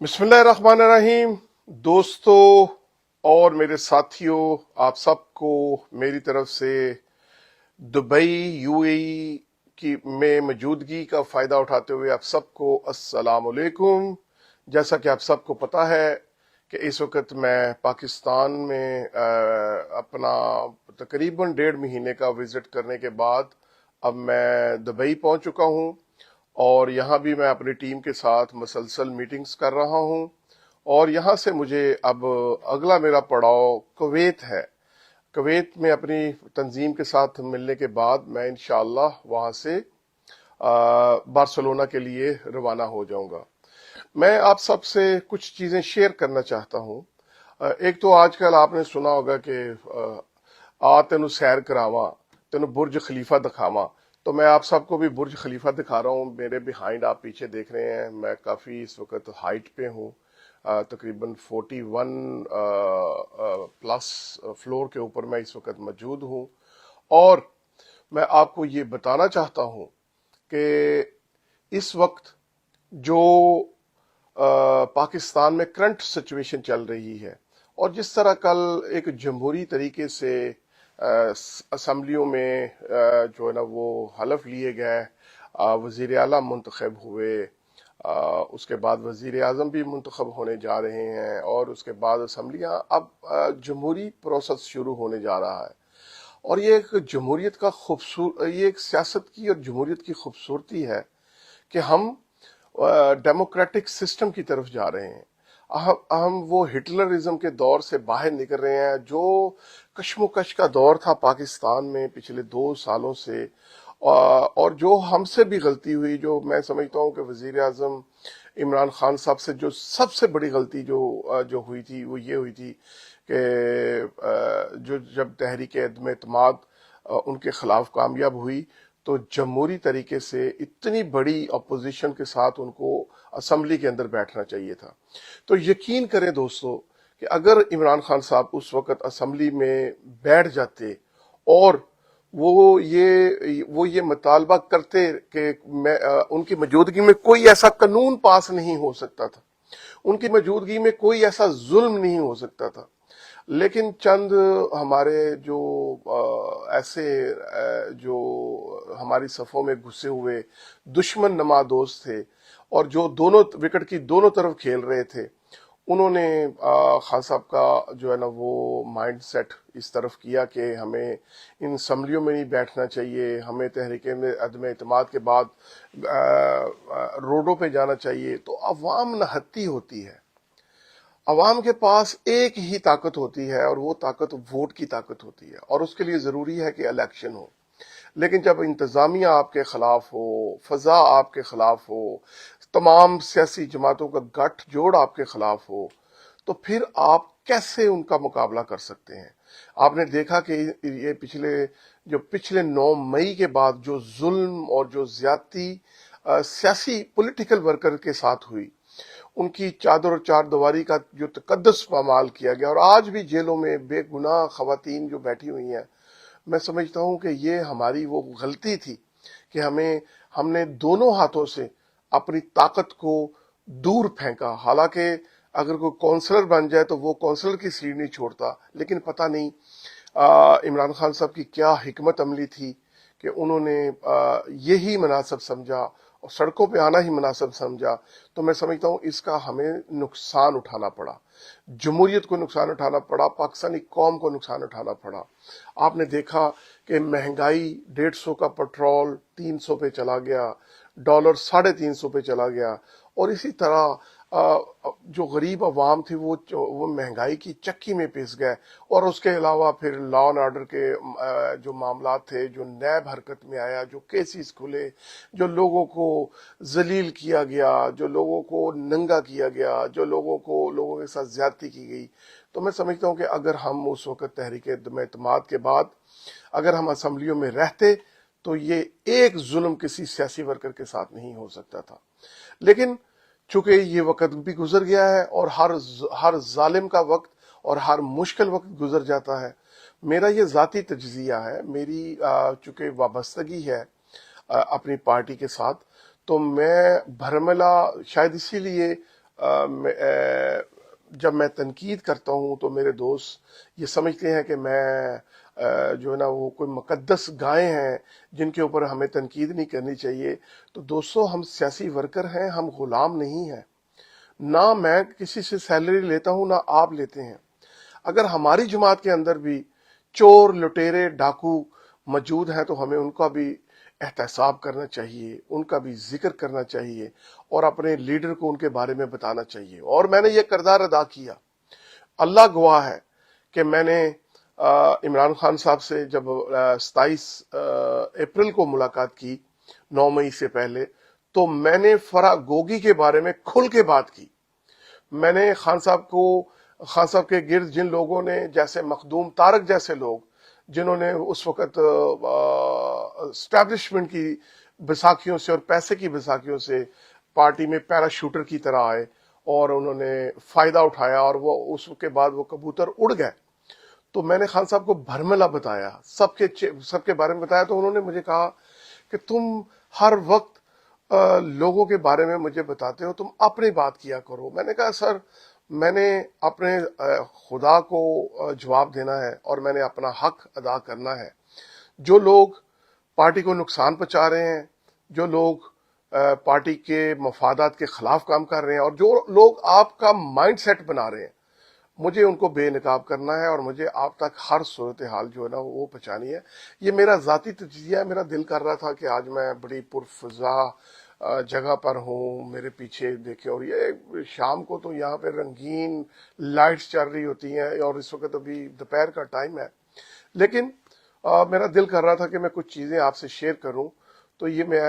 बिस्मिल्लाहिर्रहमानिर्रहीम। दोस्तों और मेरे साथियों, आप सबको मेरी तरफ से दुबई यूएई की में मौजूदगी का फायदा उठाते हुए आप सबको अस्सलाम वालेकुम। जैसा कि आप सबको पता है कि इस वक्त मैं पाकिस्तान में अपना तकरीबन 1.5 महीने का विजिट करने के बाद अब मैं दुबई पहुंच चुका हूं और यहाँ भी मैं अपनी टीम के साथ मसलसल मीटिंग्स कर रहा हूँ। और यहाँ से मुझे अब अगला मेरा पड़ाव कुवैत है। कुवैत में अपनी तंजीम के साथ मिलने के बाद मैं इंशाअल्लाह वहाँ से बार्सिलोना के लिए रवाना हो जाऊंगा। मैं आप सबसे कुछ चीजें शेयर करना चाहता हूँ। एक तो आजकल आपने सुना होगा कि आ तेनू सैर करावा, तेनू बुर्ज खलीफा दिखावा। तो मैं आप सबको भी बुर्ज खलीफा दिखा रहा हूँ। मेरे बिहाइंड आप पीछे देख रहे हैं, मैं काफी इस वक्त हाइट पे हूँ। तकरीबन 41 प्लस फ्लोर के ऊपर मैं इस वक्त मौजूद हूँ। और मैं आपको ये बताना चाहता हूँ कि इस वक्त जो पाकिस्तान में करंट सिचुएशन चल रही है और जिस तरह कल एक जमहूरी तरीके से असम्बलियों में जो है ना वो हलफ लिए गए, वजीर आला मुंतखब हुए, उसके बाद वजीर आजम भी मुंतखब होने जा रहे हैं और उसके बाद असम्बलियां अब जमहूरी प्रोसेस शुरू होने जा रहा है। और ये एक जमहूरियत का ये एक सियासत की और जमहूरियत की खूबसूरती है कि हम डेमोक्रेटिक सिस्टम की तरफ जा रहे हैं। हम वो हिटलरिज्म के दौर से बाहर निकल रहे हैं जो कश्मोकश का दौर था पाकिस्तान में पिछले 2 सालों से। और जो हमसे भी गलती हुई, जो मैं समझता हूं कि वजीर आजम इमरान खान साहब से जो सबसे बड़ी गलती जो हुई थी वो ये हुई थी कि जो जब तहरीक अदम एतमाद उनके खिलाफ कामयाब हुई तो जमहूरी तरीके से इतनी बड़ी अपोजिशन के साथ उनको असम्बली के अंदर बैठना चाहिए था। तो यकीन करें दोस्तों कि अगर इमरान खान साहब उस वक्त असम्बली में बैठ जाते और वो ये मुतालबा करते कि उनकी मौजूदगी में कोई ऐसा कानून पास नहीं हो सकता था, उनकी मौजूदगी में कोई ऐसा जुल्म नहीं हो सकता था। लेकिन चंद हमारे जो ऐसे जो हमारी सफों में घुसे हुए दुश्मन नमा दोस्त थे और जो दोनों विकेट की दोनों तरफ खेल रहे थे, उन्होंने खान साहब का जो है ना वो माइंड सेट इस तरफ किया कि हमें इन असम्बलियों में नहीं बैठना चाहिए, हमें तहरीक अदम एतमाद के बाद रोडों पे जाना चाहिए। तो अवाम नहत्ती होती है, अवाम के पास एक ही ताकत होती है और वो ताकत वोट की ताकत होती है और उसके लिए जरूरी है कि इलेक्शन हो। लेकिन जब इंतजामिया आपके खिलाफ हो, फजा आपके खिलाफ हो, तमाम सियासी जमातों का गठजोड़ आपके खिलाफ हो, तो फिर आप कैसे उनका मुकाबला कर सकते हैं। आपने देखा कि ये पिछले 9 मई के बाद जो जुल्म और जो ज्यादती सियासी पॉलिटिकल वर्कर के साथ हुई, उनकी चादर और चार दीवारी का जो तकद्दस पामाल किया गया और आज भी जेलों में बेगुनाह खवातीन जो बैठी हुई हैं, मैं समझता हूं कि ये हमारी वो गलती थी कि हमने दोनों हाथों से अपनी ताकत को दूर फेंका। हालांकि अगर कोई काउंसलर बन जाए तो वो काउंसलर की सीढ़ी नहीं छोड़ता, लेकिन पता नहीं इमरान खान साहब की क्या हिकमत अमली थी कि उन्होंने यही मुनासिब समझा और सड़कों पे आना ही मुनासिब समझा। तो मैं समझता हूं इसका हमें नुकसान उठाना पड़ा, जमहूरियत को नुकसान उठाना पड़ा, पाकिस्तानी कौम को नुकसान उठाना पड़ा। आपने देखा कि महंगाई 150 का पेट्रोल 300 पे चला गया, डॉलर 350 पे चला गया और इसी तरह जो गरीब अवाम थी वो महंगाई की चक्की में पिस गए। और उसके अलावा फिर लॉ एंड ऑर्डर के जो मामला थे, जो नैब हरकत में आया, जो केसेस खुले, जो लोगों को जलील किया गया, जो लोगों को नंगा किया गया, जो लोगों के साथ ज्यादती की गई। तो मैं समझता हूं कि अगर हम उस वक्त तहरीक एतमाद के बाद अगर हम असम्बलियों में रहते तो ये एक जुल्म किसी सियासी वर्कर के साथ नहीं हो सकता था। लेकिन चूंकि ये वक्त भी गुजर गया है और हर जालिम का वक्त और हर मुश्किल वक्त गुजर जाता है। मेरा ये जाती तज्जिया है, मेरी चूंकि वाबस्तगी है अपनी पार्टी के साथ, तो मैं भरमला शायद इसीलिए جب میں تنقید کرتا ہوں تو میرے دوست یہ سمجھتے ہیں کہ میں جو ہے نا وہ کوئی مقدس گائے ہیں جن کے اوپر ہمیں تنقید نہیں کرنی چاہیے. تو دوستو، ہم سیاسی ورکر ہیں، ہم غلام نہیں ہیں. نہ میں کسی سے سیلری لیتا ہوں، نہ آپ لیتے ہیں. اگر ہماری جماعت کے اندر بھی چور، لٹیرے، ڈاکو موجود ہیں تو ہمیں ان کا بھی احتساب کرنا چاہیے، ان کا بھی ذکر کرنا چاہیے، اور اپنے لیڈر کو ان کے بارے میں بتانا چاہیے. اور میں نے یہ کردار ادا کیا. اللہ گواہ ہے کہ میں نے عمران خان صاحب سے جب 27 اپریل کو ملاقات کی، 9 مئی سے پہلے، تو میں نے فرح گوگی کے بارے میں کھل کے بات کی. میں نے خان صاحب کے گرد جن لوگوں نے، جیسے مخدوم طارق جیسے لوگ جنہوں نے اس وقت اسٹیبلشمنٹ کی بساکیوں سے اور پیسے کی بساکیوں سے پارٹی میں پیراشوٹر کی طرح آئے اور انہوں نے فائدہ اٹھایا، اور وہ اس کے بعد وہ کبوتر اڑ گئے. تو میں نے خان صاحب کو بھرملا بتایا، سب کے بارے میں بتایا. تو انہوں نے مجھے کہا کہ تم ہر وقت لوگوں کے بارے میں مجھے بتاتے ہو، تم اپنی بات کیا کرو. میں نے کہا سر، میں نے اپنے خدا کو جواب دینا ہے اور میں نے اپنا حق ادا کرنا ہے. جو لوگ پارٹی کو نقصان پہنچا رہے ہیں، جو لوگ پارٹی کے مفادات کے خلاف کام کر رہے ہیں، اور جو لوگ آپ کا مائنڈ سیٹ بنا رہے ہیں، مجھے ان کو بے نقاب کرنا ہے اور مجھے آپ تک ہر صورتحال جو ہے نا وہ پہنچانی ہے. یہ میرا ذاتی تجزیہ ہے. میرا دل کر رہا تھا کہ آج میں بڑی پرفضا جگہ پر ہوں، میرے پیچھے دیکھیں، اور یہ شام کو تو یہاں پہ رنگین لائٹس چل رہی ہوتی ہیں، اور اس وقت ابھی دوپہر کا ٹائم ہے. لیکن میرا دل کر رہا تھا کہ میں کچھ چیزیں آپ سے شیئر کروں. تو یہ میں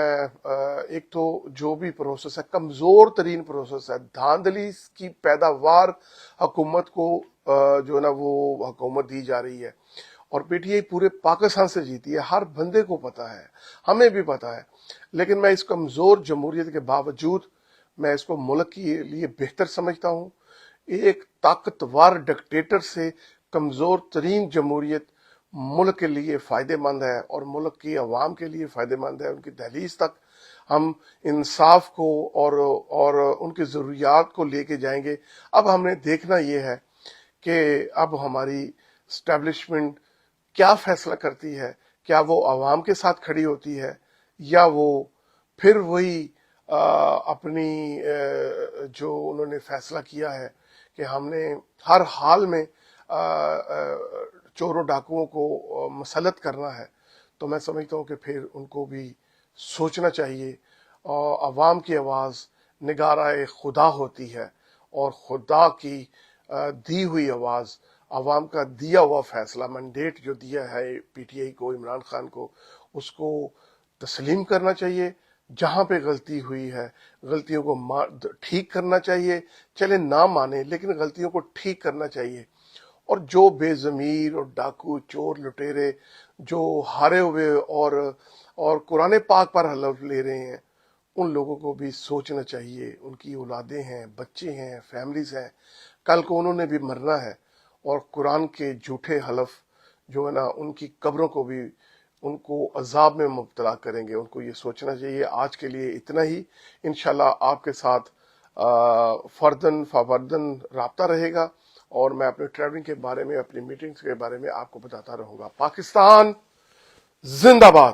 ایک تو جو بھی پروسیس ہے، کمزور ترین پروسیس ہے، دھاندلی کی پیداوار حکومت کو جو ہے نا وہ حکومت دی جا رہی ہے. اور پی ٹی آئی پورے پاکستان سے جیتی ہے، ہر بندے کو پتا ہے، ہمیں بھی پتا ہے. لیکن میں اس کمزور جمہوریت کے باوجود میں اس کو ملک کے لیے بہتر سمجھتا ہوں. ایک طاقتور ڈکٹیٹر سے کمزور ترین جمہوریت ملک کے لیے فائدہ مند ہے، اور ملک کی عوام کے لیے فائدہ مند ہے. ان کی دہلیز تک ہم انصاف کو اور ان کی ضروریات کو لے کے جائیں گے. اب ہم نے دیکھنا یہ ہے کہ اب ہماری اسٹیبلشمنٹ کیا فیصلہ کرتی ہے. کیا وہ عوام کے ساتھ کھڑی ہوتی ہے، یا وہ پھر وہی اپنی جو انہوں نے فیصلہ کیا ہے کہ ہم نے ہر حال میں چوروں ڈاکوؤں کو مسلط کرنا ہے. تو میں سمجھتا ہوں کہ پھر ان کو بھی سوچنا چاہیے. عوام کی آواز نگارہ خدا ہوتی ہے، اور خدا کی دی ہوئی آواز، عوام کا دیا ہوا فیصلہ، مینڈیٹ جو دیا ہے پی ٹی آئی کو، عمران خان کو، اس کو تسلیم کرنا چاہیے. جہاں پہ غلطی ہوئی ہے، غلطیوں کو ٹھیک کرنا چاہیے. چلے نہ مانے، لیکن غلطیوں کو ٹھیک کرنا چاہیے. اور جو بے ضمیر اور ڈاکو، چور، لٹیرے جو ہارے ہوئے اور قرآن پاک پر حلف لے رہے ہیں، ان لوگوں کو بھی سوچنا چاہیے. ان کی اولادیں ہیں، بچے ہیں، فیملیز ہیں، کل کو انہوں نے بھی مرنا ہے. اور قرآن کے جھوٹے حلف جو ہے نا، ان کی قبروں کو بھی ان کو عذاب میں مبتلا کریں گے. ان کو یہ سوچنا چاہیے. آج کے لیے اتنا ہی. انشاءاللہ آپ کے ساتھ فردن فوردن رابطہ رہے گا، اور میں اپنے ٹریولنگ کے بارے میں، اپنی میٹنگز کے بارے میں آپ کو بتاتا رہوں گا. پاکستان زندہ باد.